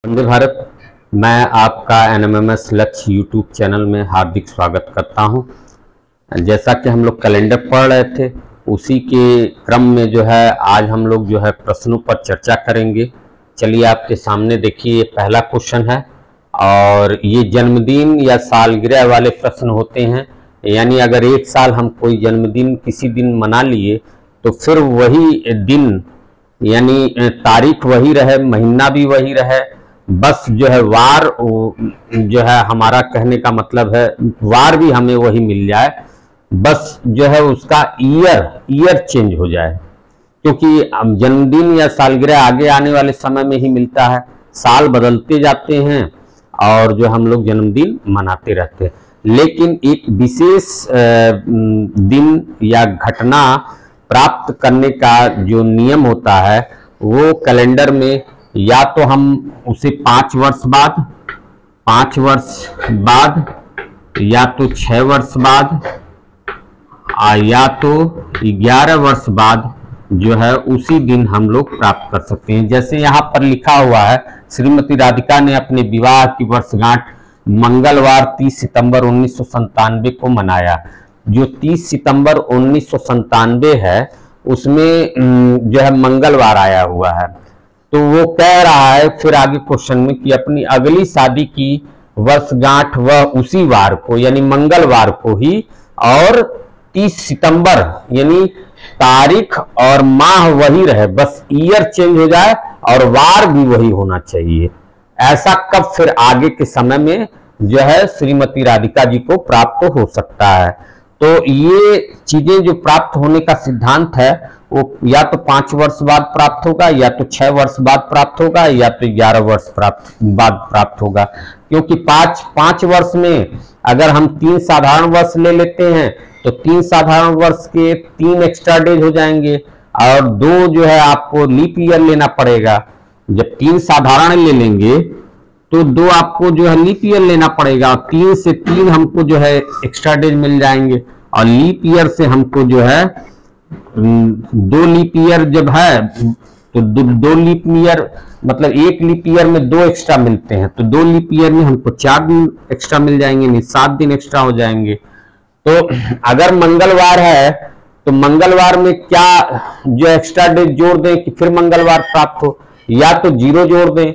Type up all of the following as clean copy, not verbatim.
वंदे भारत। मैं आपका एनएमएमएस लक्ष्य यूट्यूब चैनल में हार्दिक स्वागत करता हूं। जैसा कि हम लोग कैलेंडर पढ़ रहे थे, उसी के क्रम में जो है आज हम लोग जो है प्रश्नों पर चर्चा करेंगे। चलिए आपके सामने देखिए, ये पहला क्वेश्चन है और ये जन्मदिन या सालगिरह वाले प्रश्न होते हैं। यानी अगर एक साल हम कोई जन्मदिन किसी दिन मना लिए तो फिर वही दिन यानी तारीख वही रहे, महीना भी वही रहे, बस जो है वार जो है हमारा कहने का मतलब है वार भी हमें वही मिल जाए, बस जो है उसका ईयर चेंज हो जाए। क्योंकि जन्मदिन या सालगिरह आगे आने वाले समय में ही मिलता है, साल बदलते जाते हैं और जो हम लोग जन्मदिन मनाते रहते हैं। लेकिन एक विशेष दिन या घटना प्राप्त करने का जो नियम होता है वो कैलेंडर में या तो हम उसे 5 वर्ष बाद, 5 वर्ष बाद, या तो 6 वर्ष बाद, या तो 11 वर्ष बाद जो है उसी दिन हम लोग प्राप्त कर सकते हैं। जैसे यहाँ पर लिखा हुआ है, श्रीमती राधिका ने अपने विवाह की वर्षगांठ मंगलवार 30 सितंबर 1997 को मनाया। जो 30 सितंबर 1997 है उसमें जो है मंगलवार आया हुआ है, तो वो कह रहा है फिर आगे क्वेश्चन में कि अपनी अगली शादी की वर्षगांठ वह उसी वार को यानी मंगलवार को ही और 30 सितंबर यानी तारीख और माह वही रहे, बस ईयर चेंज हो जाए और वार भी वही होना चाहिए। ऐसा कब फिर आगे के समय में जो है श्रीमती राधिका जी को प्राप्त हो सकता है। तो ये चीजें जो प्राप्त होने का सिद्धांत है वो या तो 5 वर्ष बाद प्राप्त होगा, या तो 6 वर्ष बाद प्राप्त होगा, या तो 11 वर्ष बाद प्राप्त होगा। क्योंकि 5 वर्ष में अगर हम 3 साधारण वर्ष ले लेते हैं तो 3 साधारण वर्ष के 3 एक्स्ट्रा डेज हो जाएंगे और 2 जो है आपको लीप ईयर लेना पड़ेगा। जब 3 साधारण ले लेंगे तो 2 आपको जो है लीप ईयर लेना पड़ेगा और 3 से 3 हमको जो है एक्स्ट्रा डेज मिल जाएंगे और लीप ईयर से हमको जो है 2 लीप ईयर जब है तो 2 लीप ईयर मतलब 1 लीप ईयर में 2 एक्स्ट्रा मिलते हैं, तो 2 लीप ईयर में हमको 4 दिन एक्स्ट्रा मिल जाएंगे, नहीं 7 दिन एक्स्ट्रा हो जाएंगे। तो अगर मंगलवार है तो मंगलवार में क्या जो एक्स्ट्रा डेज जोड़ दें कि फिर मंगलवार प्राप्त हो, या तो 0 जोड़ दें,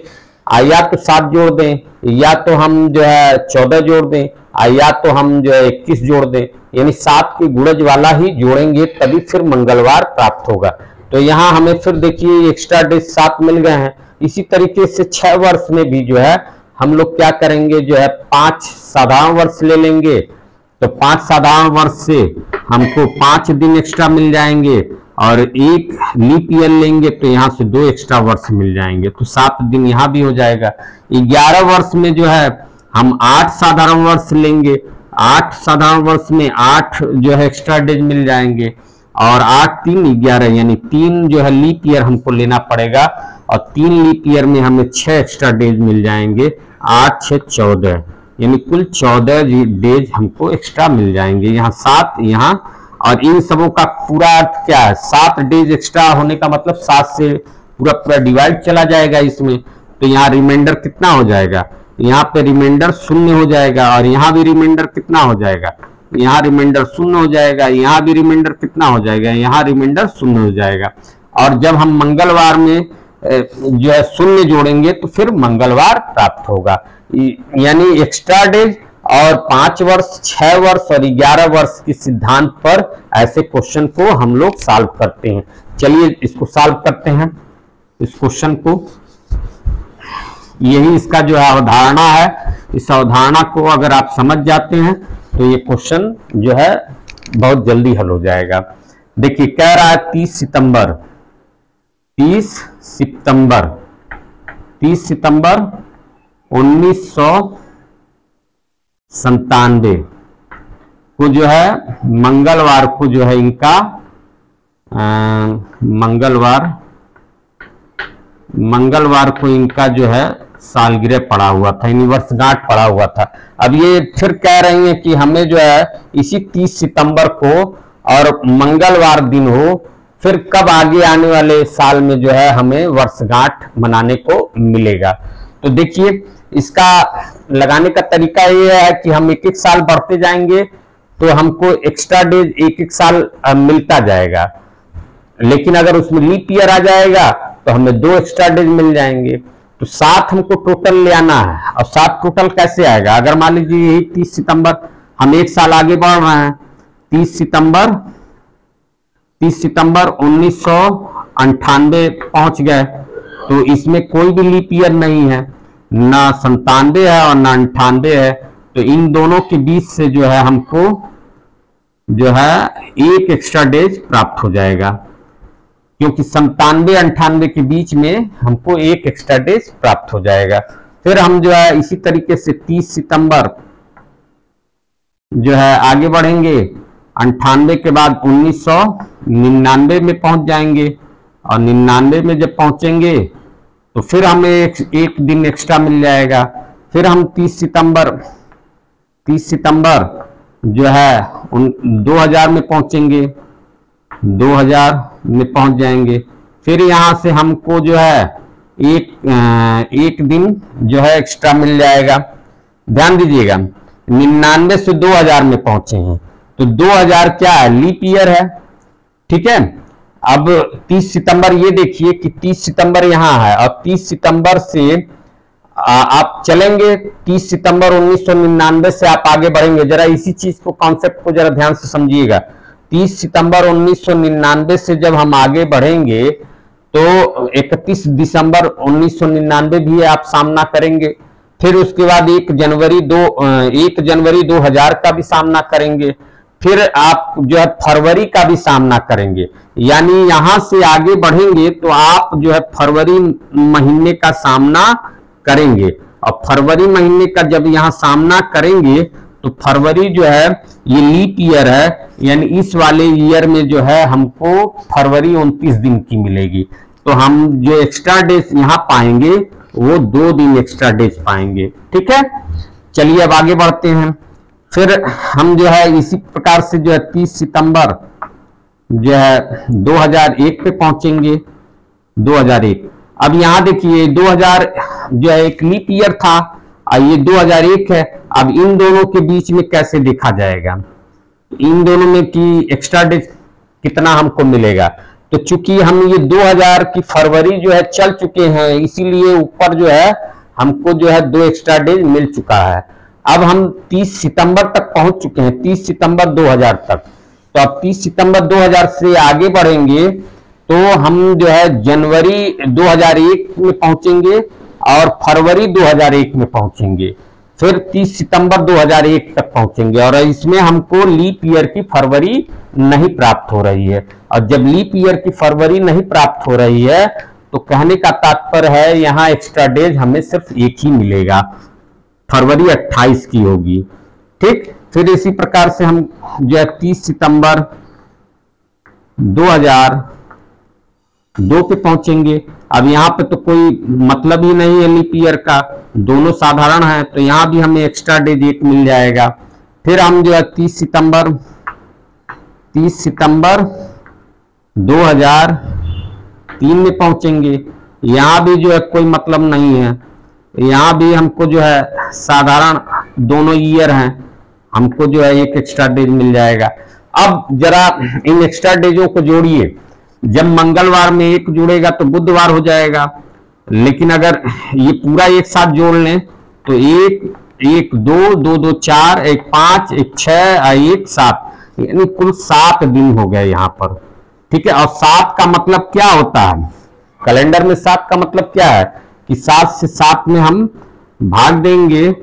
या तो 7 जोड़ दें, या तो हम जो है 14 जोड़ दें, या तो हम जो है 21 जोड़ दें, यानी 7 के गुणज वाला ही जोड़ेंगे तभी फिर मंगलवार प्राप्त होगा। तो यहाँ हमें फिर देखिए एक्स्ट्रा डेज 7 मिल गए हैं। इसी तरीके से 6 वर्ष में भी जो है हम लोग क्या करेंगे, जो है 5 साधारण वर्ष ले लेंगे, तो 5 साधारण वर्ष से हमको 5 दिन एक्स्ट्रा मिल जाएंगे और 1 लीप ईयर लेंगे तो यहाँ से 2 एक्स्ट्रा वर्ष मिल जाएंगे, तो 7 दिन यहाँ भी हो जाएगा। 11 वर्ष में जो है हम 8 साधारण वर्ष लेंगे, 8 साधारण वर्ष में 8 जो है एक्स्ट्रा डेज मिल जाएंगे और 8 3 11 यानी 3 जो है लीप ईयर हमको लेना पड़ेगा और 3 लीप ईयर में हमें 6 एक्स्ट्रा डेज मिल जाएंगे, 8 6 14 यानी कुल 14 डेज हमको एक्स्ट्रा मिल जाएंगे। यहाँ 7 यहाँ, और इन सबों का पूरा अर्थ क्या है, 7 डेज एक्स्ट्रा होने का मतलब 7 से पूरा डिवाइड चला जाएगा इसमें, तो यहाँ रिमाइंडर कितना हो जाएगा, यहाँ पे रिमाइंडर 0 हो जाएगा और यहाँ भी रिमाइंडर कितना हो जाएगा, यहाँ रिमाइंडर 0 हो जाएगा, यहाँ भी रिमाइंडर कितना हो जाएगा, यहाँ रिमाइंडर 0 हो जाएगा। और जब हम मंगलवार में जो है 0 जोड़ेंगे तो फिर मंगलवार प्राप्त होगा। यानी एक्स्ट्रा डेज और 5 वर्ष, 6 वर्ष और 11 वर्ष के सिद्धांत पर ऐसे क्वेश्चन को हम लोग सॉल्व करते हैं। चलिए इसको सॉल्व करते हैं, इस क्वेश्चन को। यही इसका जो है अवधारणा है, इस अवधारणा को अगर आप समझ जाते हैं तो ये क्वेश्चन जो है बहुत जल्दी हल हो जाएगा। देखिए कह रहा है 30 सितंबर 1997 को जो है मंगलवार को जो है इनका मंगलवार को इनका जो है सालगिरह पड़ा हुआ था, यानी वर्षगांठ पड़ा हुआ था। अब ये फिर कह रही हैं कि हमें जो है इसी 30 सितंबर को और मंगलवार दिन हो, फिर कब आगे आने वाले साल में जो है हमें वर्षगांठ मनाने को मिलेगा। तो देखिए इसका लगाने का तरीका ये है कि हम एक एक साल बढ़ते जाएंगे तो हमको एक्स्ट्रा डेज एक एक साल मिलता जाएगा, लेकिन अगर उसमें लीप ईयर आ जाएगा तो हमें 2 एक्स्ट्रा डेज मिल जाएंगे। तो 7 हमको टोटल ले आना है। और 7 टोटल कैसे आएगा? अगर मान लीजिए यही 30 सितंबर हम एक साल आगे बढ़ रहे हैं, 30 सितंबर 1998 पहुंच गए, तो इसमें कोई भी लीप ईयर नहीं है, ना 97 है और ना 98 है। तो इन दोनों के बीच से जो है हमको जो है एक एक्स्ट्रा डेज प्राप्त हो जाएगा, क्योंकि 97-98 के बीच में हमको एक एक्स्ट्रा डेज प्राप्त हो जाएगा। फिर हम जो है इसी तरीके से 30 सितंबर जो है आगे बढ़ेंगे, 98 के बाद 1999 में पहुंच जाएंगे, और 99 में जब पहुंचेंगे तो फिर हमें एक दिन एक्स्ट्रा मिल जाएगा। फिर हम 30 सितंबर जो है 2000 में पहुंचेंगे, 2000 में पहुंच जाएंगे। फिर यहां से हमको जो है एक दिन जो है एक्स्ट्रा मिल जाएगा। ध्यान दीजिएगा, 99 से 2000 में पहुंचे हैं, तो 2000 क्या है? लीप ईयर है, ठीक है। अब 30 सितंबर ये देखिए कि 30 सितंबर यहां है, और 30 सितंबर से आप चलेंगे, 30 सितंबर 1999 से आप आगे बढ़ेंगे। जरा इसी चीज को, कॉन्सेप्ट को जरा ध्यान से समझिएगा। 30 सितंबर 1999 से जब हम आगे बढ़ेंगे तो 31 दिसंबर 1999 भी आप सामना करेंगे। फिर उसके बाद 1 जनवरी 2000 का भी सामना करेंगे। फिर आप जो है फरवरी का भी सामना करेंगे। यानी यहां से आगे बढ़ेंगे तो आप जो है फरवरी महीने का सामना करेंगे, और फरवरी महीने का जब यहां सामना करेंगे तो फरवरी जो है ये लीप ईयर है, यानी इस वाले ईयर में जो है हमको फरवरी 29 दिन की मिलेगी। तो हम जो एक्स्ट्रा डेज यहां पाएंगे वो 2 दिन एक्स्ट्रा डेज पाएंगे, ठीक है। चलिए अब आगे बढ़ते हैं। फिर हम जो है इसी प्रकार से जो है 30 सितंबर जो है 2001 पे पहुंचेंगे, 2001। अब यहां देखिए 2000 जो है एक लीप ईयर था और ये 2001 है। अब इन दोनों के बीच में कैसे देखा जाएगा? इन दोनों में कि एक्स्ट्रा डेज कितना हमको मिलेगा? तो चूंकि हम ये 2000 की फरवरी जो है चल चुके हैं, इसीलिए ऊपर जो है हमको जो है 2 एक्स्ट्रा डेज मिल चुका है। अब हम 30 सितंबर तक पहुंच चुके हैं, 30 सितंबर 2000 तक। तो अब 30 सितंबर 2000 से आगे बढ़ेंगे तो हम जो है जनवरी 2001 में पहुंचेंगे और फरवरी 2001 में पहुंचेंगे। फिर 30 सितंबर 2001 तक पहुंचेंगे, और इसमें हमको लीप ईयर की फरवरी नहीं प्राप्त हो रही है। और जब लीप ईयर की फरवरी नहीं प्राप्त हो रही है तो कहने का तात्पर्य है यहाँ एक्स्ट्रा डेज हमें सिर्फ एक ही मिलेगा, फरवरी 28 की होगी, ठीक। फिर इसी प्रकार से हम जो है 30 सितंबर 2002 पे पहुंचेंगे। अब यहाँ पे तो कोई मतलब ही नहीं है लीप ईयर का, दोनों साधारण है, तो यहाँ भी हमें एक्स्ट्रा डेज 1 मिल जाएगा। फिर हम जो है 30 सितंबर 2003 में पहुंचेंगे। यहाँ भी जो है कोई मतलब नहीं है, यहाँ भी हमको जो है साधारण दोनों ईयर हैं, हमको जो है 1 एक्स्ट्रा डेज मिल जाएगा। अब जरा इन एक्स्ट्रा डेजों को जोड़िए। जब मंगलवार में 1 जुड़ेगा तो बुधवार हो जाएगा, लेकिन अगर ये पूरा एक साथ जोड़ लें तो 1 1 2 2 2 4 1 5 1 6 1 7, यानी कुल 7 दिन हो गए यहाँ पर, ठीक है। और 7 का मतलब क्या होता है? कैलेंडर में 7 का मतलब क्या है कि 7 से 7 में हम भाग देंगे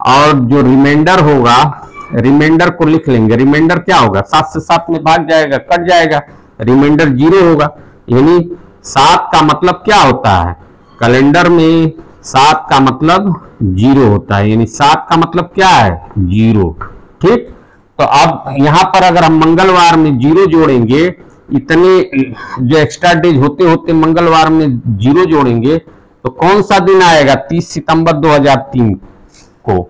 और जो रिमाइंडर होगा, रिमाइंडर को लिख लेंगे। रिमाइंडर क्या होगा? 7 से 7 में भाग जाएगा, कट जाएगा, रिमाइंडर 0 होगा। यानी 7 का मतलब क्या होता है? कैलेंडर में 7 का मतलब 0 होता है, यानी 7 का मतलब क्या है? 0, ठीक। तो अब यहां पर अगर हम मंगलवार में 0 जोड़ेंगे, इतने जो एक्स्ट्रा डेज होते होते मंगलवार में 0 जोड़ेंगे तो कौन सा दिन आएगा? 30 सितंबर 2003 को।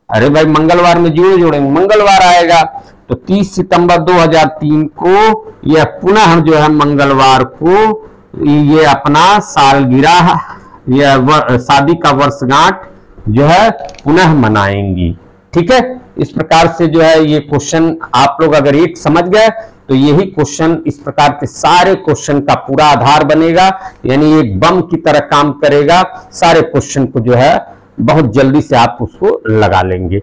अरे भाई मंगलवार में 0 जोड़ेंगे, मंगलवार आएगा। तो 30 सितंबर 2003 को यह पुनः जो है मंगलवार को ये अपना सालगिरह शादी का वर्षगांठ जो है पुनः मनाएंगी। ठीक है, इस प्रकार से जो है ये क्वेश्चन आप लोग अगर एक समझ गए तो यही क्वेश्चन इस प्रकार के सारे क्वेश्चन का पूरा आधार बनेगा, यानी एक बम की तरह काम करेगा। सारे क्वेश्चन को जो है बहुत जल्दी से आप उसको लगा लेंगे।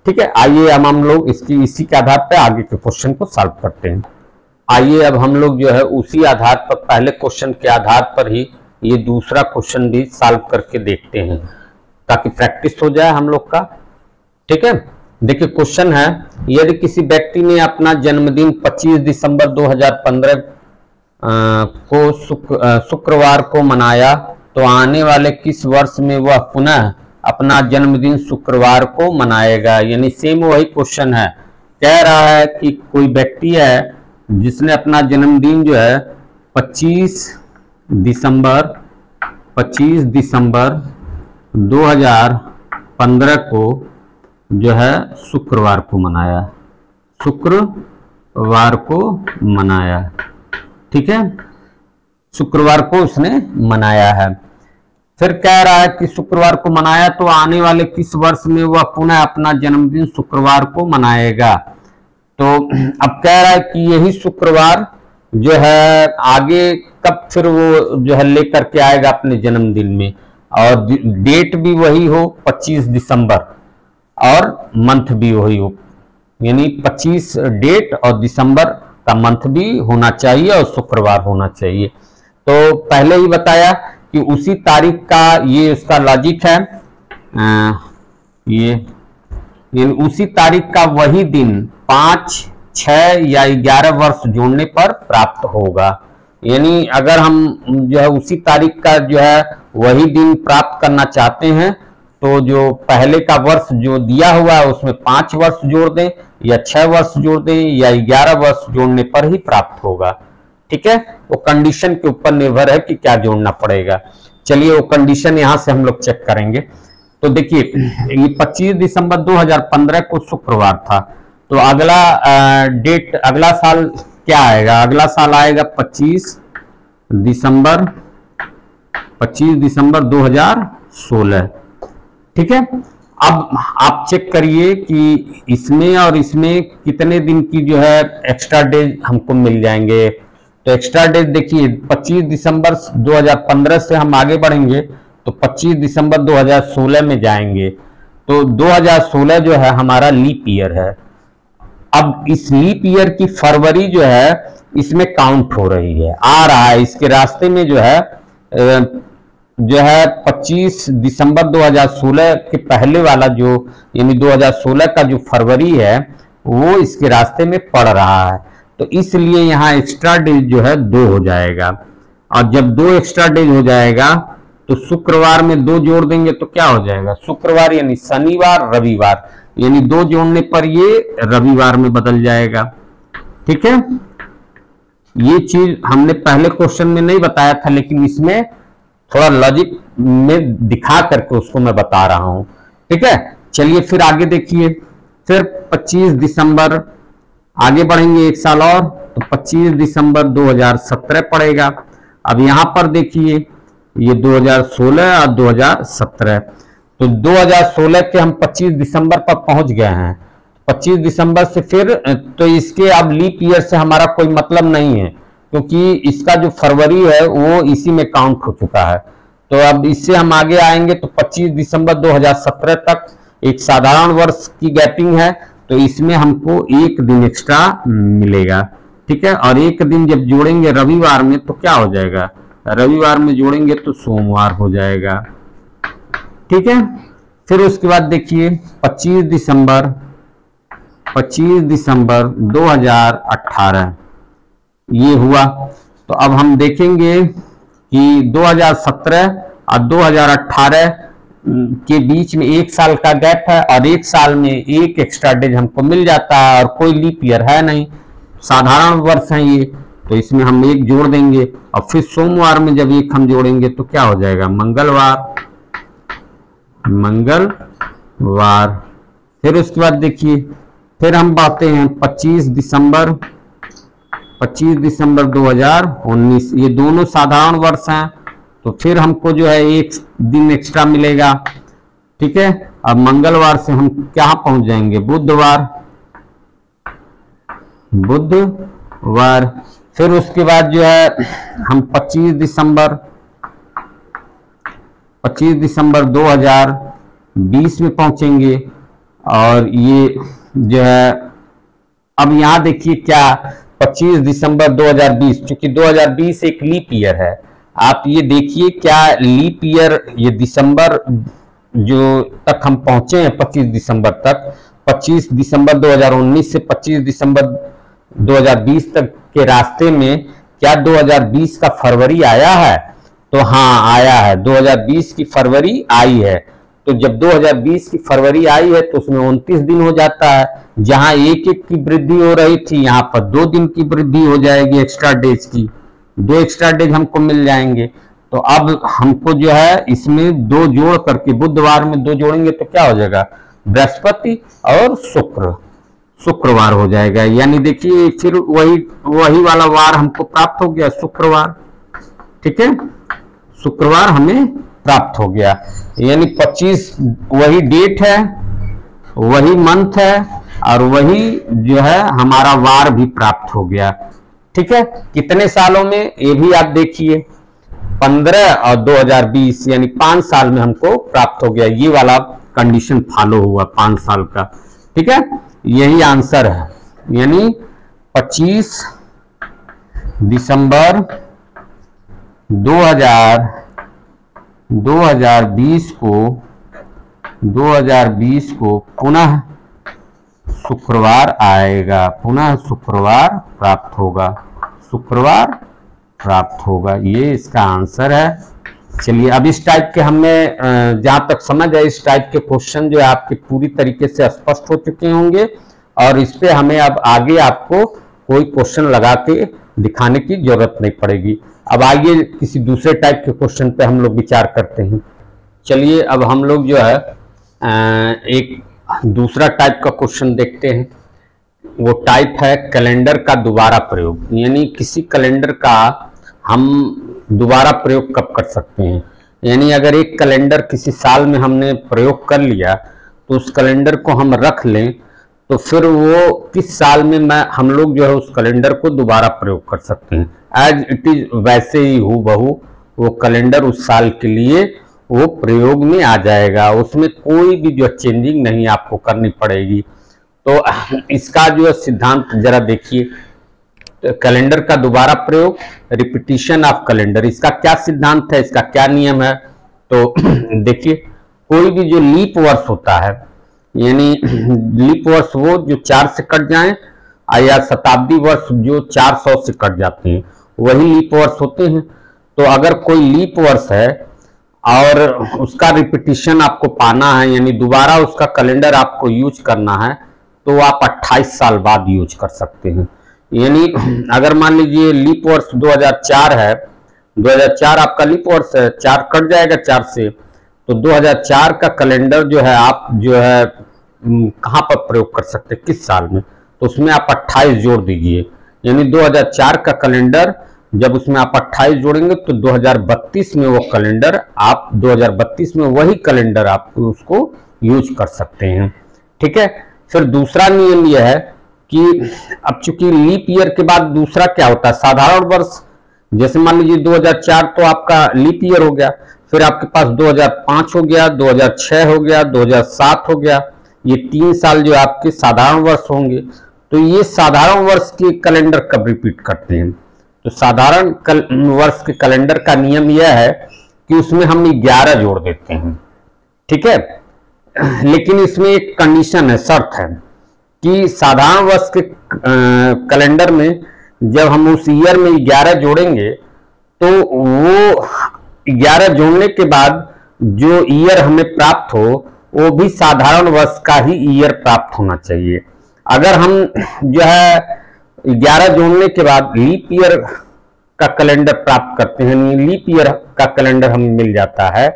ठीक है, आइए अब हम लोग इसी के आधार पर आगे के क्वेश्चन को सॉल्व करते हैं। आइए अब हम लोग जो है उसी आधार पर, पहले क्वेश्चन के आधार पर ही ये दूसरा क्वेश्चन भी सॉल्व करके देखते हैं ताकि प्रैक्टिस हो जाए हम लोग का। ठीक है, देखिए क्वेश्चन है, यदि किसी व्यक्ति ने अपना जन्मदिन 25 दिसंबर 2015 को शुक्रवार को मनाया तो आने वाले किस वर्ष में वह पुनः अपना जन्मदिन शुक्रवार को मनाएगा। यानी सेम वही क्वेश्चन है, कह रहा है कि कोई व्यक्ति है जिसने अपना जन्मदिन जो है 25 दिसंबर 2015 को जो है शुक्रवार को मनाया। ठीक है, शुक्रवार को उसने मनाया है। फिर कह रहा है कि शुक्रवार को मनाया तो आने वाले किस वर्ष में वह पुनः अपना जन्मदिन शुक्रवार को मनाएगा। तो अब कह रहा है कि यही शुक्रवार जो है आगे कब फिर वो जो है लेकर के आएगा अपने जन्मदिन में, और डेट भी वही हो 25 दिसंबर और मंथ भी वही हो, यानी 25 डेट और दिसंबर का मंथ भी होना चाहिए और शुक्रवार होना चाहिए। तो पहले ही बताया कि उसी तारीख का ये उसका लॉजिक है, ये उसी तारीख का वही दिन 5, 6 या 11 वर्ष जोड़ने पर प्राप्त होगा। यानी अगर हम जो है उसी तारीख का जो है वही दिन प्राप्त करना चाहते हैं तो जो पहले का वर्ष जो दिया हुआ है उसमें 5 वर्ष जोड़ दें या 6 वर्ष जोड़ दें या 11 वर्ष जोड़ने पर ही प्राप्त होगा। ठीक है, वो कंडीशन के ऊपर निर्भर है कि क्या जोड़ना पड़ेगा। चलिए वो कंडीशन यहां से हम लोग चेक करेंगे। तो देखिए ये 25 दिसंबर 2015 को शुक्रवार था, तो अगला डेट अगला साल क्या आएगा, अगला साल आएगा 25 दिसंबर 2016। ठीक है, अब आप चेक करिए कि इसमें और इसमें कितने दिन की जो है एक्स्ट्रा डेज हमको मिल जाएंगे। तो एक्स्ट्रा डेज देखिए 25 दिसंबर 2015 से हम आगे बढ़ेंगे तो 25 दिसंबर 2016 में जाएंगे। तो 2016 जो है हमारा लीप ईयर है। अब इस लीप ईयर की फरवरी जो है इसमें काउंट हो रही है, आ रहा है इसके रास्ते में जो है 25 दिसंबर 2016 के पहले वाला जो यानी 2016 का जो फरवरी है वो इसके रास्ते में पड़ रहा है। तो इसलिए यहाँ एक्स्ट्रा डेज जो है 2 हो जाएगा, और जब 2 एक्स्ट्रा डेज हो जाएगा तो शुक्रवार में 2 जोड़ देंगे तो क्या हो जाएगा, शुक्रवार यानी शनिवार रविवार, यानी 2 जोड़ने पर ये रविवार में बदल जाएगा। ठीक है, ये चीज हमने पहले क्वेश्चन में नहीं बताया था, लेकिन इसमें थोड़ा लॉजिक में दिखा करके उसको मैं बता रहा हूं। ठीक है, चलिए फिर आगे देखिए। फिर 25 दिसंबर आगे बढ़ेंगे एक साल और, तो 25 दिसंबर 2017 पड़ेगा। अब यहां पर देखिए ये 2016 और 2017, तो 2016 के हम 25 दिसंबर पर पहुंच गए हैं। 25 दिसंबर से फिर तो इसके अब लीप ईयर से हमारा कोई मतलब नहीं है, क्योंकि इसका जो फरवरी है वो इसी में काउंट हो चुका है। तो अब इससे हम आगे आएंगे तो 25 दिसंबर 2017 तक एक साधारण वर्ष की गैपिंग है, तो इसमें हमको 1 दिन एक्स्ट्रा मिलेगा। ठीक है, और 1 दिन जब जोड़ेंगे रविवार में तो क्या हो जाएगा, रविवार में जोड़ेंगे तो सोमवार हो जाएगा। ठीक है, फिर उसके बाद देखिए 25 दिसंबर 2018 ये हुआ। तो अब हम देखेंगे कि 2017 और 2018 के बीच में 1 साल का गैप है, और 1 साल में 1 एक्स्ट्रा डेज हमको मिल जाता है, और कोई लीप ईयर है नहीं, साधारण वर्ष है ये, तो इसमें हम 1 जोड़ देंगे। और फिर सोमवार में जब 1 हम जोड़ेंगे तो क्या हो जाएगा, मंगलवार। फिर उसके बाद देखिए फिर हम बातें हैं 25 दिसंबर 2019, ये दोनों साधारण वर्ष हैं, तो फिर हमको जो है 1 दिन एक्स्ट्रा मिलेगा। ठीक है, अब मंगलवार से हम कहाँ पहुंच जाएंगे, बुधवार। फिर उसके बाद जो है हम 25 दिसंबर 2020 में पहुंचेंगे। और ये जो है अब यहाँ देखिए क्या 25 दिसंबर 2020, चूंकि 2020 एक लीप ईयर है, आप ये देखिए क्या लीप ईयर ये दिसंबर जो तक हम पहुंचे हैं 25 दिसंबर तक, 25 दिसंबर 2019 से 25 दिसंबर 2020 तक के रास्ते में क्या 2020 का फरवरी आया है? तो हाँ आया है, 2020 की फरवरी आई है। तो जब 2020 की फरवरी आई है तो उसमें 29 दिन हो जाता है। जहां 1-1 की वृद्धि हो रही थी, यहाँ पर 2 दिन की वृद्धि हो जाएगी एक्स्ट्रा डेज की, 2 एक्स्ट्रा डेज हमको मिल जाएंगे। तो अब हमको जो है इसमें 2 जोड़ करके, बुधवार में 2 जोड़ेंगे तो क्या हो जाएगा, बृहस्पति और शुक्रवार हो जाएगा। यानी देखिए फिर वही वाला वार हमको प्राप्त हो गया, शुक्रवार। ठीक है, शुक्रवार हमें प्राप्त हो गया। यानी 25 वही डेट है, वही मंथ है और वही जो है हमारा वार भी प्राप्त हो गया। ठीक है, कितने सालों में ये भी आप देखिए, 15 और 2020 यानी 5 साल में हमको प्राप्त हो गया। ये वाला कंडीशन फॉलो हुआ 5 साल का। ठीक है, यही आंसर है। यानी 25 दिसंबर 2020 को पुनः शुक्रवार आएगा, पुनः शुक्रवार प्राप्त होगा। ये इसका आंसर है। चलिए अब इस टाइप के हमने जहां तक समझ है, इस टाइप के क्वेश्चन जो है आपके पूरी तरीके से स्पष्ट हो चुके होंगे और इस पे हमें अब आगे आपको कोई क्वेश्चन लगा के दिखाने की जरूरत नहीं पड़ेगी। अब आइए किसी दूसरे टाइप के क्वेश्चन पे हम लोग विचार करते हैं। चलिए अब हम लोग जो है एक दूसरा टाइप का क्वेश्चन देखते हैं। वो टाइप है कैलेंडर का दोबारा प्रयोग। यानी किसी कैलेंडर का हम दोबारा प्रयोग कब कर सकते हैं। यानी अगर एक कैलेंडर किसी साल में हमने प्रयोग कर लिया तो उस कैलेंडर को हम रख लें तो फिर वो किस साल में हम लोग जो है उस कैलेंडर को दोबारा प्रयोग कर सकते हैं। एज इट इज वैसे ही हूबहू वो कैलेंडर उस साल के लिए वो प्रयोग में आ जाएगा, उसमें कोई भी जो चेंजिंग नहीं आपको करनी पड़ेगी। तो इसका जो सिद्धांत जरा देखिए, कैलेंडर का दोबारा प्रयोग, रिपीटिशन ऑफ कैलेंडर, इसका क्या सिद्धांत है, इसका क्या नियम है। तो देखिए कोई भी जो लीप वर्ष होता है, यानी लीप वर्ष वो जो 4 से कट जाएं या शताब्दी वर्ष जो 400 से कट जाते हैं वही लीप वर्ष होते हैं। तो अगर कोई लीप वर्ष है और उसका रिपीटिशन आपको पाना है, यानी दोबारा उसका कैलेंडर आपको यूज करना है, तो आप 28 साल बाद यूज कर सकते हैं। यानी अगर मान लीजिए लीप वर्ष 2004 है, 2004 आपका लीप वर्ष है, 4 कट जाएगा 4 से, तो 2004 का कैलेंडर जो है आप जो है कहाँ पर प्रयोग कर सकते हैं, किस साल में, तो उसमें आप 28 जोड़ दीजिए। यानी 2004 का कैलेंडर जब उसमें आप 28 जोड़ेंगे तो 2032 में वो कैलेंडर आप 2032 में वही कैलेंडर आप उसको यूज कर सकते हैं। ठीक है, फिर दूसरा नियम यह है कि अब चूंकि लीप ईयर के बाद दूसरा क्या होता है, साधारण वर्ष। जैसे मान लीजिए 2004 तो आपका लीप ईयर हो गया, फिर आपके पास 2005 हो गया, 2006 हो गया, 2007 हो गया, ये 3 साल जो आपके साधारण वर्ष होंगे। तो ये साधारण वर्ष के कैलेंडर कब रिपीट करते हैं, तो साधारण वर्ष के कैलेंडर का नियम यह है कि उसमें हम 11 जोड़ देते हैं। ठीक है, लेकिन इसमें एक कंडीशन है, शर्त है कि साधारण वर्ष के कैलेंडर में जब हम उस ईयर में 11 जोड़ेंगे तो वो 11 जोड़ने के बाद जो ईयर हमें प्राप्त हो वो भी साधारण वर्ष का ही ईयर प्राप्त होना चाहिए। अगर हम जो है 11 जोड़ने के बाद लीप ईयर का कैलेंडर प्राप्त करते हैं, लीप ईयर का कैलेंडर हमें मिल जाता है,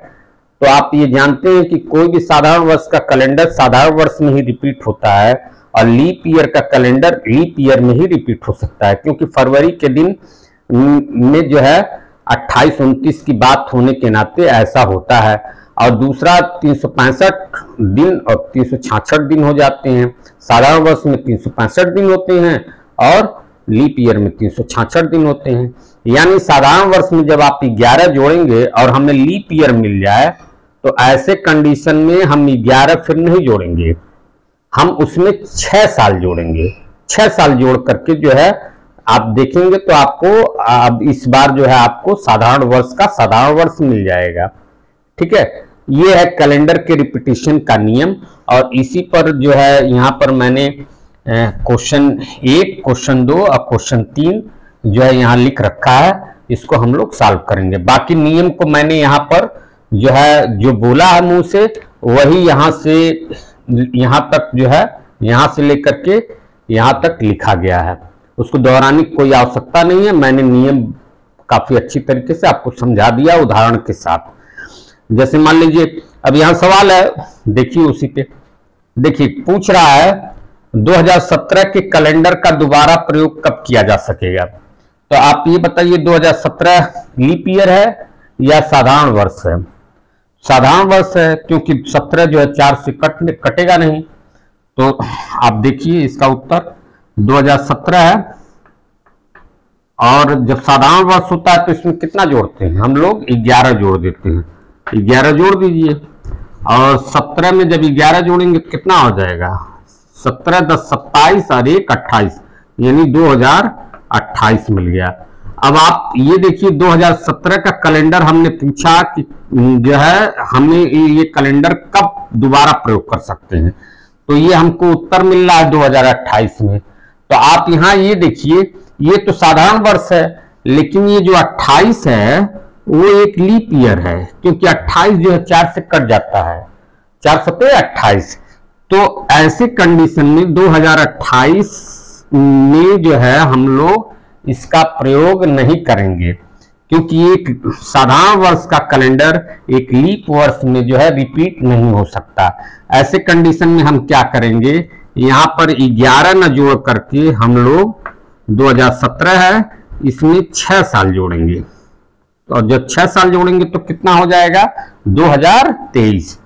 तो आप ये जानते हैं कि कोई भी साधारण वर्ष का कैलेंडर साधारण वर्ष में ही रिपीट होता है और लीप ईयर का कैलेंडर लीप ईयर में ही रिपीट हो सकता है, क्योंकि फरवरी के दिन में जो है 28 29 की बात होने के नाते ऐसा होता है। और दूसरा 365 दिन और 366 दिन हो जाते हैं। साधारण वर्ष में 365 दिन होते हैं और लीप ईयर में 366 दिन होते हैं। यानी साधारण वर्ष में जब आप 11 जोड़ेंगे और हमें लीप ईयर मिल जाए तो ऐसे कंडीशन में हम 11 फिर नहीं जोड़ेंगे, हम उसमें 6 साल जोड़ेंगे। 6 साल जोड़ करके जो है आप देखेंगे तो आपको अब इस बार जो है आपको साधारण वर्ष का साधारण वर्ष मिल जाएगा। ठीक है, ये है कैलेंडर के रिपीटिशन का नियम। और इसी पर जो है यहाँ पर मैंने क्वेश्चन 1, क्वेश्चन 2 और क्वेश्चन 3 जो है यहाँ लिख रखा है, इसको हम लोग सॉल्व करेंगे। बाकी नियम को मैंने यहाँ पर जो है जो बोला है मुंह से वही यहाँ से यहाँ तक जो है यहाँ से लेकर के यहाँ तक लिखा गया है, उसको दोहराने की कोई आवश्यकता नहीं है। मैंने नियम काफी अच्छी तरीके से आपको समझा दिया उदाहरण के साथ। जैसे मान लीजिए अब यहाँ सवाल है, देखिए उसी पे देखिए पूछ रहा है 2017 के कैलेंडर का दोबारा प्रयोग कब किया जा सकेगा। तो आप ये बताइए 2017 लीप ईयर है या साधारण वर्ष है? साधारण वर्ष है, क्योंकि 17 जो है 4 से कटेगा नहीं। तो आप देखिए इसका उत्तर 2017 है। और जब साधारण वर्ष होता है तो इसमें कितना जोड़ते हैं हम लोग? 11 जोड़ देते हैं। 11 जोड़ दीजिए और 17 में जब 11 जोड़ेंगे तो कितना हो जाएगा? 17 10 27 और 1 28, यानी 2028 मिल गया। अब आप ये देखिए 2017 का कैलेंडर हमने पूछा कि जो है हमें ये कैलेंडर कब दोबारा प्रयोग कर सकते हैं, तो ये हमको उत्तर मिल रहा है 2028 में। तो आप यहाँ ये देखिए ये तो साधारण वर्ष है, लेकिन ये जो 28 है वो एक लीप ईयर है, क्योंकि 28 जो है 4 से कट जाता है, 4 सते 28। तो ऐसे कंडीशन में 2028 में जो है हम लोग इसका प्रयोग नहीं करेंगे, क्योंकि एक साधारण वर्ष का कैलेंडर एक लीप वर्ष में जो है रिपीट नहीं हो सकता। ऐसे कंडीशन में हम क्या करेंगे, यहाँ पर 11 न जोड़ करके हम लोग 2017 है इसमें 6 साल जोड़ेंगे। और जब 6 साल जोड़ेंगे तो कितना हो जाएगा? 2023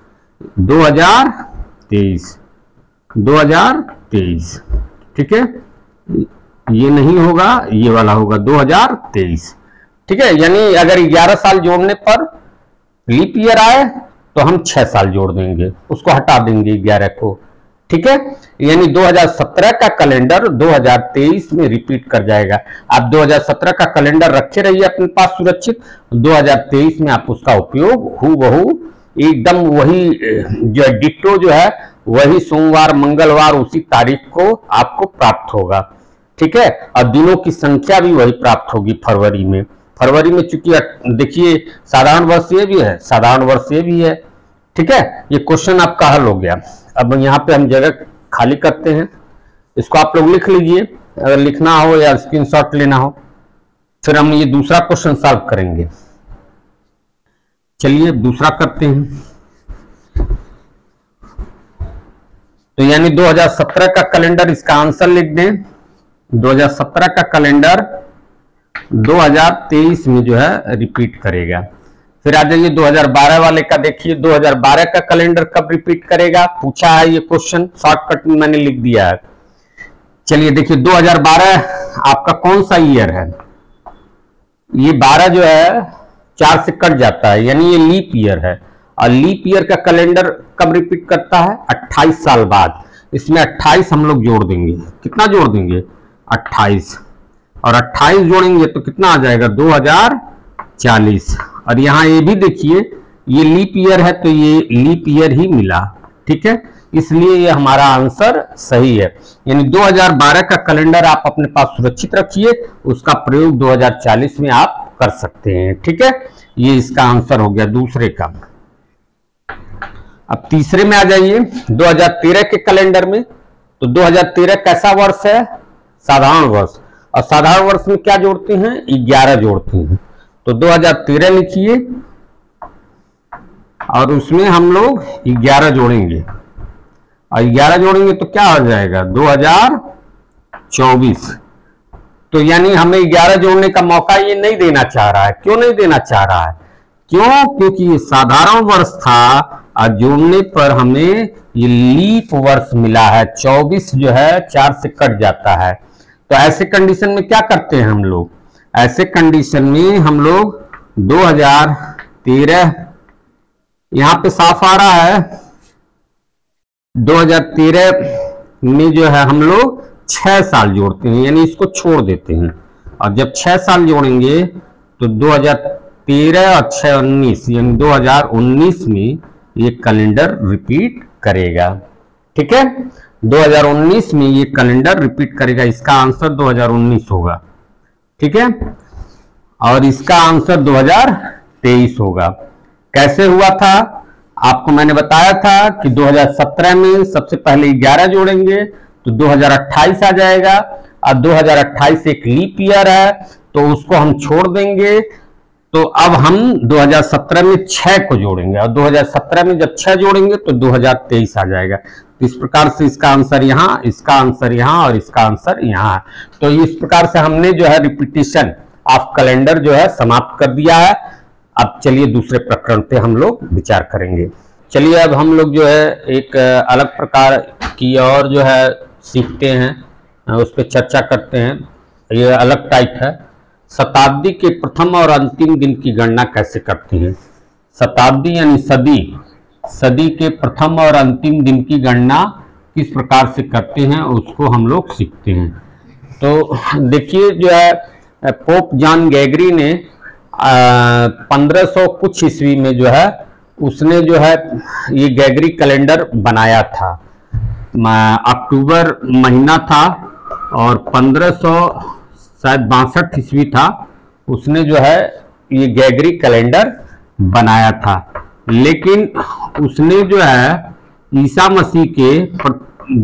2023। ठीक है, ये नहीं होगा, ये वाला होगा 2023। ठीक है, यानी अगर 11 साल जोड़ने पर लीप ईयर आए तो हम 6 साल जोड़ देंगे, उसको हटा देंगे 11 को। ठीक है, यानी 2017 का कैलेंडर 2023 में रिपीट कर जाएगा। आप 2017 का कैलेंडर रखे रहिए अपने पास सुरक्षित, 2023 में आप उसका उपयोग हूबहू एकदम वही जो डिट्टो जो है वही सोमवार मंगलवार उसी तारीख को आपको प्राप्त होगा। ठीक है, और दिनों की संख्या भी वही प्राप्त होगी फरवरी में। फरवरी में चूंकि देखिए साधारण वर्ष ये भी है, साधारण वर्ष ये भी है। ठीक है, ये क्वेश्चन आपका हल हो गया। अब यहाँ पे हम जगह खाली करते हैं, इसको आप लोग लिख लीजिए अगर लिखना हो या स्क्रीनशॉट लेना हो, फिर हम ये दूसरा क्वेश्चन सॉल्व करेंगे। चलिए दूसरा करते हैं। तो यानी 2017 का कैलेंडर, इसका आंसर लिख दें। 2017 का कैलेंडर 2023 में जो है रिपीट करेगा। फिर आ जाइए 2012 वाले का, देखिए 2012 का कैलेंडर कब रिपीट करेगा, पूछा है ये क्वेश्चन, शॉर्टकट में मैंने लिख दिया है। चलिए देखिए 2012 आपका कौन सा ईयर है? ये 12 जो है 4 से कट जाता है, यानी ये लीप ईयर है। और लीप ईयर का कैलेंडर कब रिपीट करता है? 28 साल बाद। इसमें 28 हम लोग जोड़ देंगे। कितना जोड़ देंगे? 28। और 28 जोड़ेंगे तो कितना आ जाएगा? 2040। और यहाँ ये भी देखिए ये लीप ईयर है तो ये लीप ईयर ही मिला। ठीक है, इसलिए ये हमारा आंसर सही है। यानी 2012 का कैलेंडर आप अपने पास सुरक्षित रखिए, उसका प्रयोग 2040 में आप कर सकते हैं। ठीक है, ये इसका आंसर हो गया दूसरे का। अब तीसरे में आ जाइए 2013 के कैलेंडर में। तो 2013 कैसा वर्ष है? साधारण वर्ष। और साधारण वर्ष में क्या जोड़ते हैं? 11 जोड़ते हैं। तो 2013 लिखिए और उसमें हम लोग 11 जोड़ेंगे। और 11 जोड़ेंगे तो क्या हो जाएगा? 2024। तो यानी हमें 11 जोड़ने का मौका ये नहीं देना चाह रहा है। क्यों नहीं देना चाह रहा है? क्यों? क्योंकि ये साधारण वर्ष था और जोड़ने पर हमें ये लीप वर्ष मिला है। 24 जो है 4 से कट जाता है। तो ऐसे कंडीशन में क्या करते हैं हम लोग? ऐसे कंडीशन में हम लोग 2013 यहां पे साफ आ रहा है, 2013 में जो है हम लोग 6 साल जोड़ते हैं, यानी इसको छोड़ देते हैं। और जब 6 साल जोड़ेंगे तो 2013 और 6 19, यानी 2019 में ये कैलेंडर रिपीट करेगा। ठीक है, 2019 में ये कैलेंडर रिपीट करेगा। इसका आंसर 2019 होगा। ठीक है, और इसका आंसर 2023 होगा। कैसे हुआ था? आपको मैंने बताया था कि 2017 में सबसे पहले 11 जोड़ेंगे तो 2028 आ जाएगा, और 2028 एक लीप ईयर है तो उसको हम छोड़ देंगे। तो अब हम 2017 में 6 को जोड़ेंगे, और 2017 में जब 6 जोड़ेंगे तो 2023 आ जाएगा। तो इस प्रकार से इसका आंसर यहाँ, इसका आंसर यहाँ और इसका आंसर यहाँ है। तो इस प्रकार से हमने जो है रिपीटिशन ऑफ कैलेंडर जो है समाप्त कर दिया है। अब चलिए दूसरे प्रकरण पे हम लोग विचार करेंगे। चलिए अब हम लोग जो है एक अलग प्रकार की और जो है सीखते हैं, उस पर चर्चा करते हैं। ये अलग टाइप है। शताब्दी के प्रथम और अंतिम दिन की गणना कैसे करते हैं? शताब्दी यानी सदी के प्रथम और अंतिम दिन की गणना किस प्रकार से करते हैं उसको हम लोग सीखते हैं। तो देखिए जो है पोप जॉन ग्रेगरी ने 1500 कुछ ईस्वी में जो है उसने जो है ये ग्रेगरी कैलेंडर बनाया था। अक्टूबर महीना था और 1562 ईस्वी था, उसने जो है ये ग्रेगरी कैलेंडर बनाया था। लेकिन उसने जो है ईसा मसीह के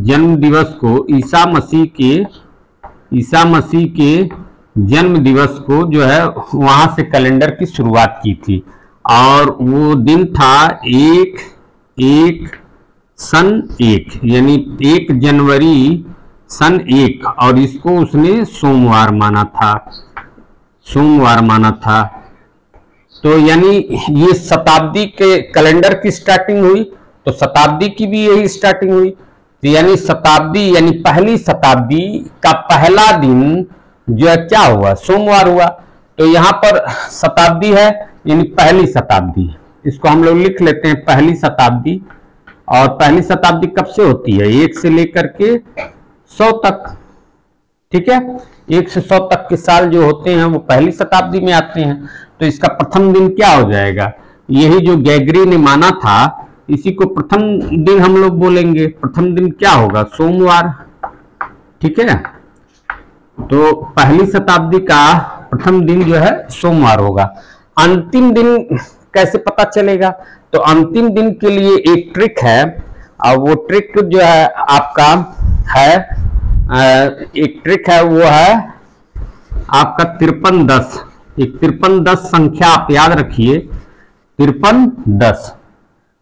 जन्म दिवस को, ईसा मसीह के जन्म दिवस को जो है वहां से कैलेंडर की शुरुआत की थी, और वो दिन था 1 सन 1, यानी 1 जनवरी सन 1, और इसको उसने सोमवार माना था। तो यानी ये शताब्दी के कैलेंडर की स्टार्टिंग हुई, तो शताब्दी की भी यही स्टार्टिंग हुई। तो यानी शताब्दी यानी पहली शताब्दी का पहला दिन जो है क्या हुआ? सोमवार हुआ। तो यहाँ पर शताब्दी है यानी पहली शताब्दी, इसको हम लोग लिख लेते हैं पहली शताब्दी। और पहली शताब्दी कब से होती है? 1 से लेकर के 100 तक। ठीक है, 1 से 100 तक के साल जो होते हैं वो पहली शताब्दी में आते हैं। तो इसका प्रथम दिन क्या हो जाएगा? यही जो ग्रेगरी ने माना था इसी को प्रथम दिन हम लोग बोलेंगे। प्रथम दिन क्या होगा? सोमवार। ठीक है, तो पहली शताब्दी का प्रथम दिन जो है सोमवार होगा। अंतिम दिन कैसे पता चलेगा? तो अंतिम दिन के लिए एक ट्रिक है, और वो ट्रिक जो है आपका है, एक ट्रिक है, वो है आपका 5310। एक 5310 संख्या आप याद रखिए, 5310,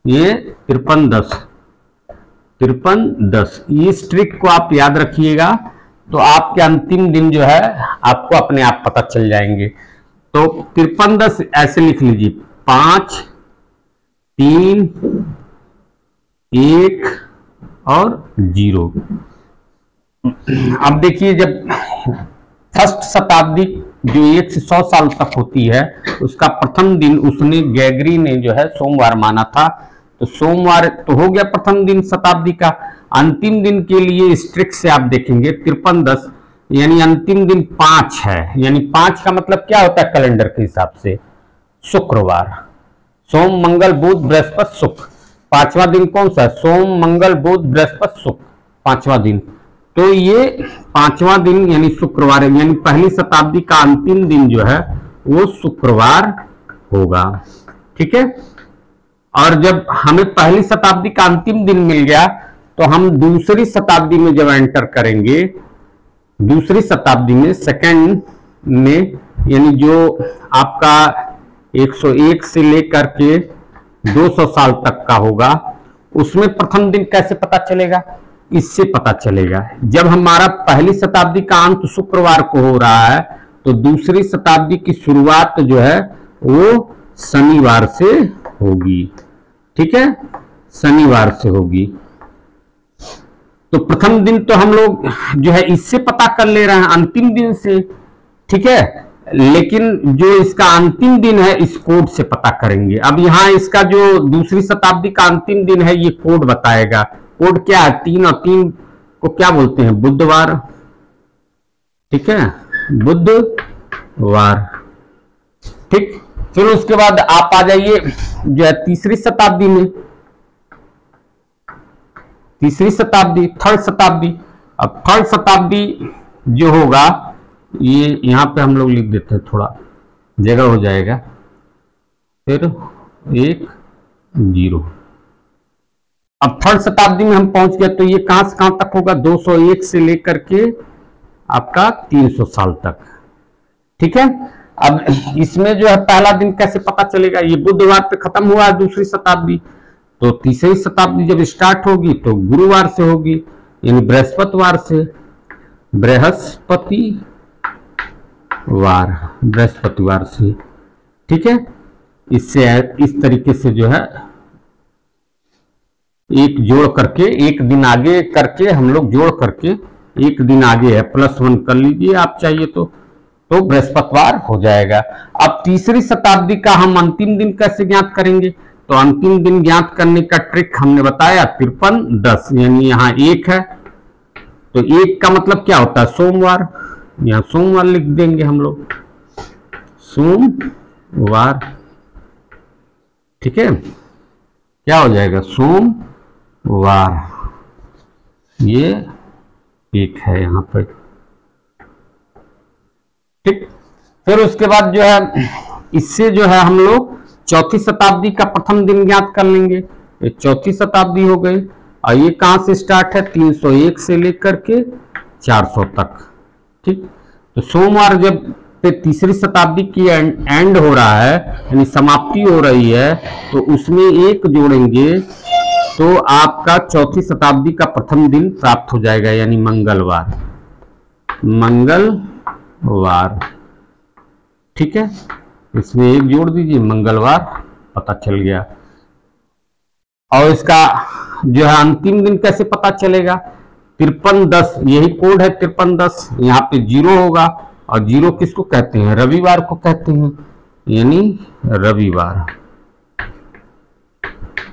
ये 5310 इस ट्रिक को आप याद रखिएगा तो आपके अंतिम दिन जो है आपको अपने आप पता चल जाएंगे। तो 5310 ऐसे लिख लीजिए, 5 3 1 और 0। अब देखिए जब फर्स्ट शताब्दी जो 1 से 100 साल तक होती है उसका प्रथम दिन उसने ग्रेगरी ने जो है सोमवार माना था। तो सोमवार तो हो गया प्रथम दिन शताब्दी का। अंतिम दिन के लिए इस ट्रिक से आप देखेंगे 5310 यानी अंतिम दिन 5 है, यानी 5 का मतलब क्या होता है कैलेंडर के हिसाब से? शुक्रवार। सोम मंगल बुध बृहस्पति शुक्र, पांचवा दिन कौन सा? सोम मंगल बुध बृहस्पति शुक्र, पांचवा दिन। तो ये पांचवा दिन यानी शुक्रवार, यानी पहली शताब्दी का अंतिम दिन जो है वो शुक्रवार होगा। ठीक है, और जब हमें पहली शताब्दी का अंतिम दिन मिल गया तो हम दूसरी शताब्दी में जब एंटर करेंगे, दूसरी शताब्दी में सेकंड में, यानी जो आपका 101 से लेकर के 200 साल तक का होगा, उसमें प्रथम दिन कैसे पता चलेगा? इससे पता चलेगा। जब हमारा पहली शताब्दी का अंत शुक्रवार को हो रहा है तो दूसरी शताब्दी की शुरुआत जो है वो शनिवार से होगी। ठीक है, शनिवार से होगी। तो प्रथम दिन तो हम लोग जो है इससे पता कर ले रहे हैं, अंतिम दिन से। ठीक है, लेकिन जो इसका अंतिम दिन है इस कोड से पता करेंगे। अब यहाँ इसका जो दूसरी शताब्दी का अंतिम दिन है ये कोड बताएगा। कोड क्या है? 3 और 3 को क्या बोलते हैं? बुधवार। ठीक है, बुधवार। ठीक, फिर उसके बाद आप आ जाइए जो है तीसरी शताब्दी में। तीसरी शताब्दी, थर्ड शताब्दी। अब थर्ड शताब्दी जो होगा ये यहां पे हम लोग लिख देते हैं, थोड़ा जगह हो जाएगा। फिर 1 0। अब थर्ड शताब्दी में हम पहुंच गए तो ये कहां से कहां तक होगा? 201 से लेकर के आपका 300 साल तक। ठीक है, अब इसमें जो है पहला दिन कैसे पता चलेगा? ये बुधवार पे खत्म हुआ है दूसरी शताब्दी, तो तीसरी शताब्दी जब स्टार्ट होगी तो गुरुवार से होगी, यानी बृहस्पतिवार से। बृहस्पतिवार से। ठीक है, इससे इस तरीके से जो है एक जोड़ करके, एक दिन आगे करके हम लोग जोड़ करके, एक दिन आगे है +1 कर लीजिए आप चाहिए तो बृहस्पतिवार हो जाएगा। अब तीसरी शताब्दी का हम अंतिम दिन कैसे ज्ञात करेंगे? तो अंतिम दिन ज्ञात करने का ट्रिक हमने बताया 53-10, यानी यहाँ 1 है तो 1 का मतलब क्या होता है? सोमवार। यहाँ सोमवार लिख देंगे हम लोग, सोमवार। ठीक है, क्या हो जाएगा? सोमवार। ये 1 है यहाँ पर। ठीक, फिर उसके बाद जो है इससे जो है हम लोग चौथी शताब्दी का प्रथम दिन ज्ञात कर लेंगे। ये चौथी शताब्दी हो गई और ये कहां से स्टार्ट है? 301 से लेकर के 400 तक। ठीक, तो सोमवार जब पे तीसरी शताब्दी की एंड हो रहा है, यानी समाप्ति हो रही है, तो उसमें 1 जोड़ेंगे तो आपका चौथी शताब्दी का प्रथम दिन प्राप्त हो जाएगा, यानी मंगलवार। मंगलवार। ठीक है, इसमें 1 जोड़ दीजिए, मंगलवार पता चल गया। और इसका जो है अंतिम दिन कैसे पता चलेगा? 53-10, यही कोड है 53-10। यहाँ पे 0 होगा और 0 किसको कहते हैं? रविवार को कहते हैं, यानी रविवार।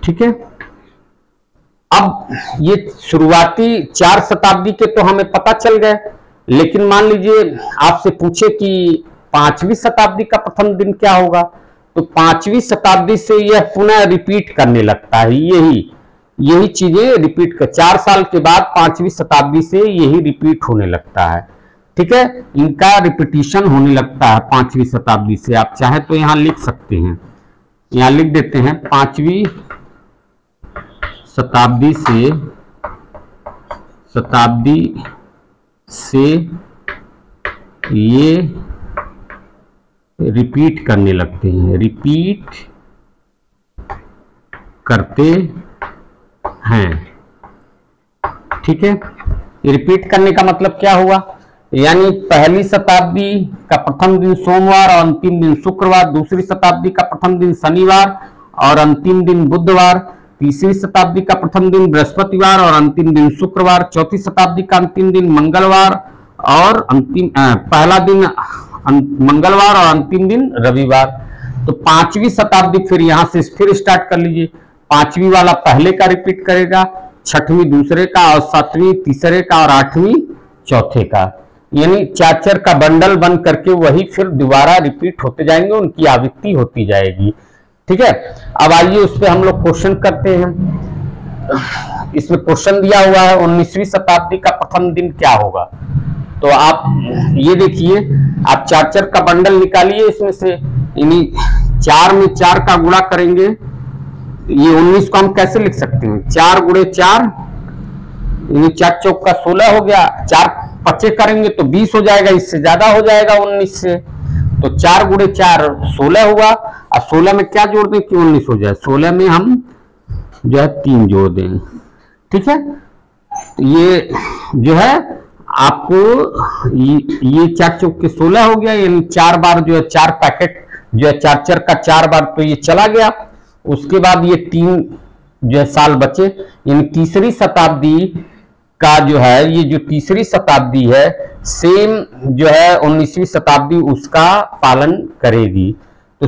ठीक है, अब ये शुरुआती 4 शताब्दी के तो हमें पता चल गए, लेकिन मान लीजिए आपसे पूछे कि 5वीं शताब्दी का प्रथम दिन क्या होगा, तो 5वीं शताब्दी से यह पुनः रिपीट करने लगता है। यही चीजें रिपीट कर 4 साल के बाद 5वीं शताब्दी से यही रिपीट होने लगता है। ठीक है, इनका रिपीटिशन होने लगता है 5वीं शताब्दी से। आप चाहे तो यहां लिख सकते हैं, यहां लिख देते हैं 5वीं शताब्दी से ये रिपीट करने लगते हैं, रिपीट करते हैं। ठीक है, रिपीट करने का मतलब क्या हुआ? यानी पहली शताब्दी का प्रथम दिन सोमवार और अंतिम दिन शुक्रवार, दूसरी शताब्दी का प्रथम दिन शनिवार और अंतिम दिन बुधवार, तीसरी शताब्दी का प्रथम दिन बृहस्पतिवार और अंतिम दिन शुक्रवार, चौथी शताब्दी का अंतिम दिन मंगलवार और पहला दिन मंगलवार और अंतिम दिन रविवार। तो 5वीं शताब्दी फिर यहां से फिर स्टार्ट कर लीजिए। 5वीं वाला पहले का रिपीट करेगा, 6वीं दूसरे का और 7वीं तीसरे का और 8वीं चौथे का, यानी 4 का बंडल बन करके वही फिर दोबारा रिपीट होते जाएंगे, उनकी आवृत्ति होती जाएगी। ठीक है, अब आइए उस पर हम लोग क्वेश्चन करते हैं। इसमें क्वेश्चन दिया हुआ है 19वीं शताब्दी का प्रथम दिन क्या होगा। तो आप ये देखिए, आप 4 का बंडल निकालिए इसमें से, यानी 4 में 4 का गुणा करेंगे। ये 19 को हम कैसे लिख सकते हैं? 4 गुणे 4, यानी 4 चौक का 16 हो गया। 4 पचे करेंगे तो 20 हो जाएगा, इससे ज्यादा हो जाएगा 19 से। तो 4 गुणे 4 16 हुआ, और 16 में क्या जोड़ दें कि 19 हो जाए। 16 में हम जो है 3 जोड़ दें। ठीक है, तो ये जो है आपको ये 4 चौक के 16 हो गया, यानी 4 बार जो है 4 पैकेट जो है 4 का 4 बार तो ये चला गया। उसके बाद ये 3 जो है साल बचे, यानी तीसरी शताब्दी का जो है ये जो तीसरी शताब्दी है सेम जो है 19वीं शताब्दी उसका पालन करेगी। तो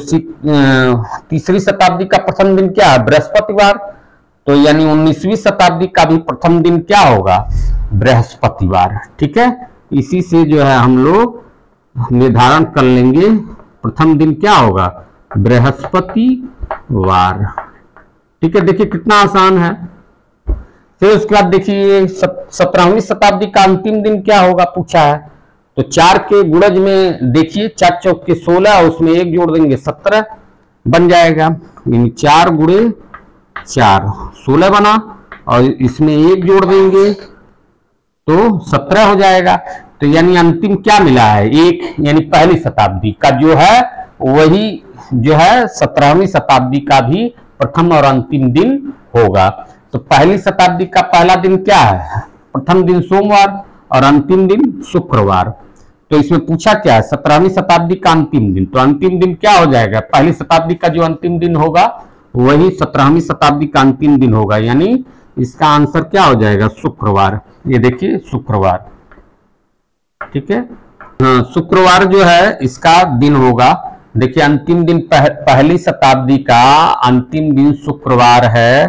तीसरी शताब्दी का प्रथम दिन क्या है? बृहस्पतिवार। तो यानी 19वीं शताब्दी का भी प्रथम दिन क्या होगा? बृहस्पतिवार। ठीक है, इसी से जो है हम लोग निर्धारण कर लेंगे प्रथम दिन क्या होगा? बृहस्पतिवार। ठीक है, देखिए कितना आसान है। फिर उसके बाद देखिए 17वीं शताब्दी का अंतिम दिन क्या होगा पूछा है। तो 4 के गुणज में देखिए 4 चौक के 16, उसमें 1 जोड़ देंगे 17 बन जाएगा, यानी 4 गुणे 4 16 बना, और इसमें 1 जोड़ देंगे तो 17 हो जाएगा। तो यानी अंतिम क्या मिला है? 1, यानी पहली शताब्दी का जो है वही जो है 17वीं शताब्दी का भी प्रथम और अंतिम दिन होगा। तो पहली शताब्दी का पहला दिन क्या है? प्रथम दिन सोमवार और अंतिम दिन शुक्रवार। तो इसमें पूछा क्या है? 17वीं शताब्दी का अंतिम दिन। तो अंतिम दिन क्या हो जाएगा? पहली शताब्दी का जो अंतिम दिन होगा वही 17वीं शताब्दी का अंतिम दिन होगा, यानी इसका आंसर क्या हो जाएगा? शुक्रवार। ये देखिए शुक्रवार। ठीक है, शुक्रवार जो है इसका दिन होगा। देखिए अंतिम दिन पहली शताब्दी का अंतिम दिन शुक्रवार है,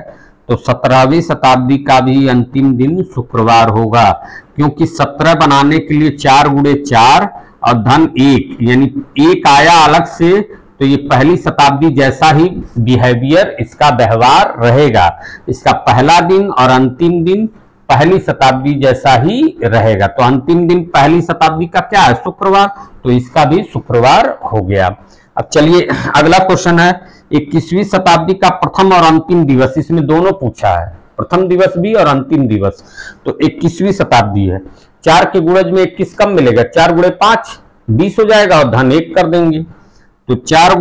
तो 17वीं शताब्दी का भी अंतिम दिन शुक्रवार होगा, क्योंकि 17 बनाने के लिए 4 गुणे 4 और धन 1, यानी 1 आया अलग से, तो ये पहली शताब्दी जैसा ही बिहेवियर इसका व्यवहार रहेगा। इसका पहला दिन और अंतिम दिन पहली शताब्दी जैसा ही रहेगा। तो अंतिम दिन पहली शताब्दी का क्या है? शुक्रवार। तो इसका भी शुक्रवार हो गया। अब चलिए अगला क्वेश्चन है 21वीं शताब्दी का प्रथम और अंतिम दिवस। इसमें दोनों पूछा है, प्रथम दिवस भी और अंतिम दिवस। तो 21वीं शताब्दी है, 4 के गुणज में 21 कम मिलेगा, 4 गुणे 5 20 हो जाएगा और धन 1 कर देंगे। तो 4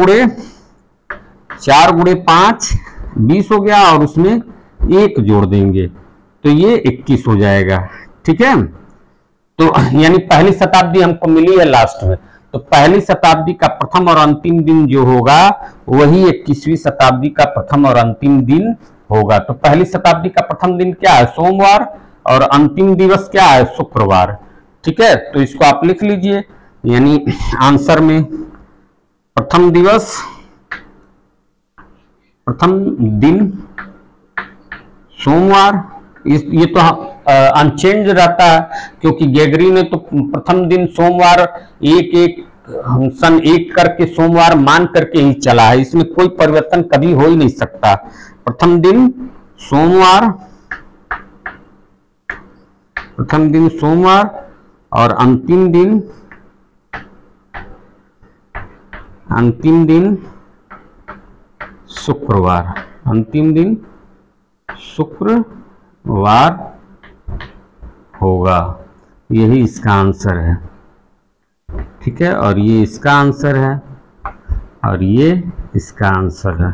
गुणे 5 20 हो गया और उसमें 1 जोड़ देंगे तो ये 21 हो जाएगा। ठीक है, तो यानी पहली शताब्दी हमको मिली है लास्ट में। तो पहली शताब्दी का प्रथम और अंतिम दिन जो होगा वही 21वीं शताब्दी का प्रथम और अंतिम दिन होगा। तो पहली शताब्दी का प्रथम दिन क्या है? सोमवार, और अंतिम दिवस क्या है? शुक्रवार। ठीक है, तो इसको आप लिख लीजिए, यानी आंसर में प्रथम दिवस, प्रथम दिन सोमवार। ये तो अनचेंज रहता है, क्योंकि गेगरी ने तो प्रथम दिन सोमवार 1 सन 1 करके सोमवार मान करके ही चला है, इसमें कोई परिवर्तन कभी हो ही नहीं सकता। प्रथम दिन सोमवार, प्रथम दिन सोमवार और अंतिम दिन शुक्रवार। अंतिम दिन शुक्रवार होगा, यही इसका आंसर है। ठीक है, और ये इसका आंसर है और ये इसका आंसर है।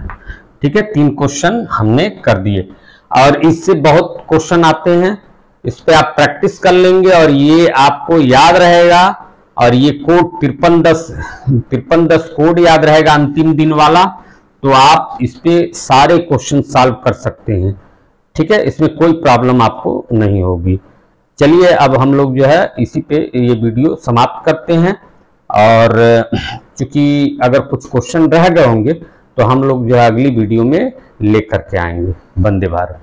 ठीक है, 3 क्वेश्चन हमने कर दिए और इससे बहुत क्वेश्चन आते हैं, इस पे आप प्रैक्टिस कर लेंगे और ये आपको याद रहेगा। और ये कोड 5310 कोड याद रहेगा अंतिम दिन वाला, तो आप इस पे सारे क्वेश्चन सॉल्व कर सकते हैं। ठीक है, इसमें कोई प्रॉब्लम आपको नहीं होगी। चलिए अब हम लोग जो है इसी पे ये वीडियो समाप्त करते हैं, और चूंकि अगर कुछ क्वेश्चन रह गए होंगे तो हम लोग जो है अगली वीडियो में लेकर के आएंगे। वंदे भारत।